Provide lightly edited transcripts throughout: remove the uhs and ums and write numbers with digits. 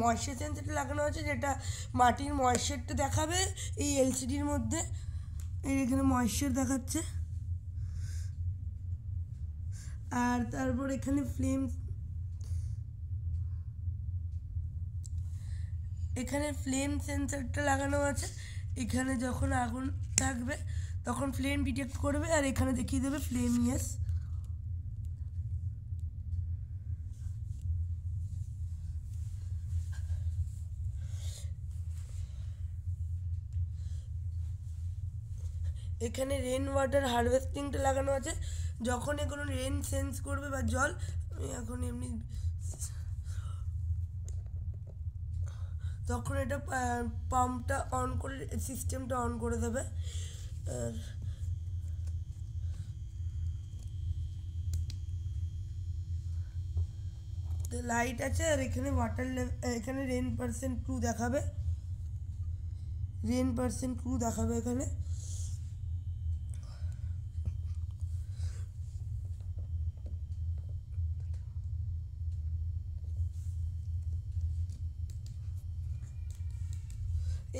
Moisture সেন্সরটা লাগানো আছে, যেটা মাটির ময়েশ্চারটা দেখাবে এই এলসিডির মধ্যে। এই এখানে ময়েশ্চার দেখাচ্ছে। আর তারপর এখানে ফ্লেম সেন্সরটা লাগানো আছে। এখানে যখন আগুন থাকবে তখন ফ্লেম ডিটেক্ট করবে, আর এখানে দেখিয়ে দেবে ফ্লেম ইয়েস। এখানে রেন ওয়াটার হারভেস্টিংটা লাগানো আছে। যখন কোনো রেন সেন্স করবে বা জল, এখন এমনি, তখন এটা পাম্পটা অন করে সিস্টেমটা অন করে দেবে। আর লাইট আছে, আর এখানে ওয়াটার লেভেল, এখানে রেন পার্সেন্ট 2 দেখাবে, এখানে।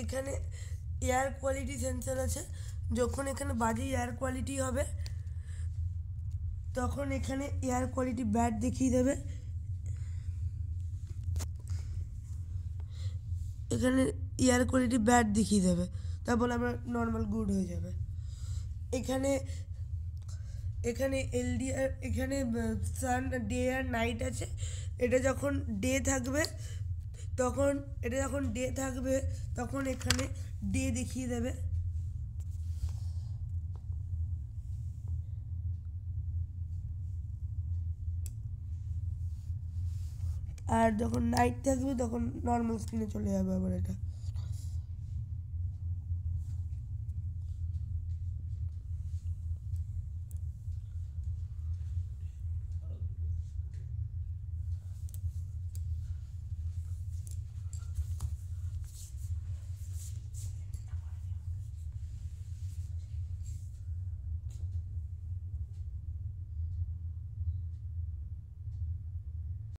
এখানে এয়ার কোয়ালিটি সেন্সর আছে। যখন এখানে বাজে এয়ার কোয়ালিটি হবে তখন এখানে এয়ার কোয়ালিটি ব্যাড দেখিয়ে দেবে। এখানে এয়ার কোয়ালিটি ব্যাড দেখিয়ে দেবে, তারপর আমরা নর্মাল গুড হয়ে যাবে। এখানে এলডিআর, এখানে সান ডে আর নাইট আছে। এটা যখন ডে থাকবে তখন এখানে ডে দেখিয়ে দেবে। আর যখন নাইট থাকবে তখন নর্মাল স্ক্রিনে চলে যাবে আবার এটা।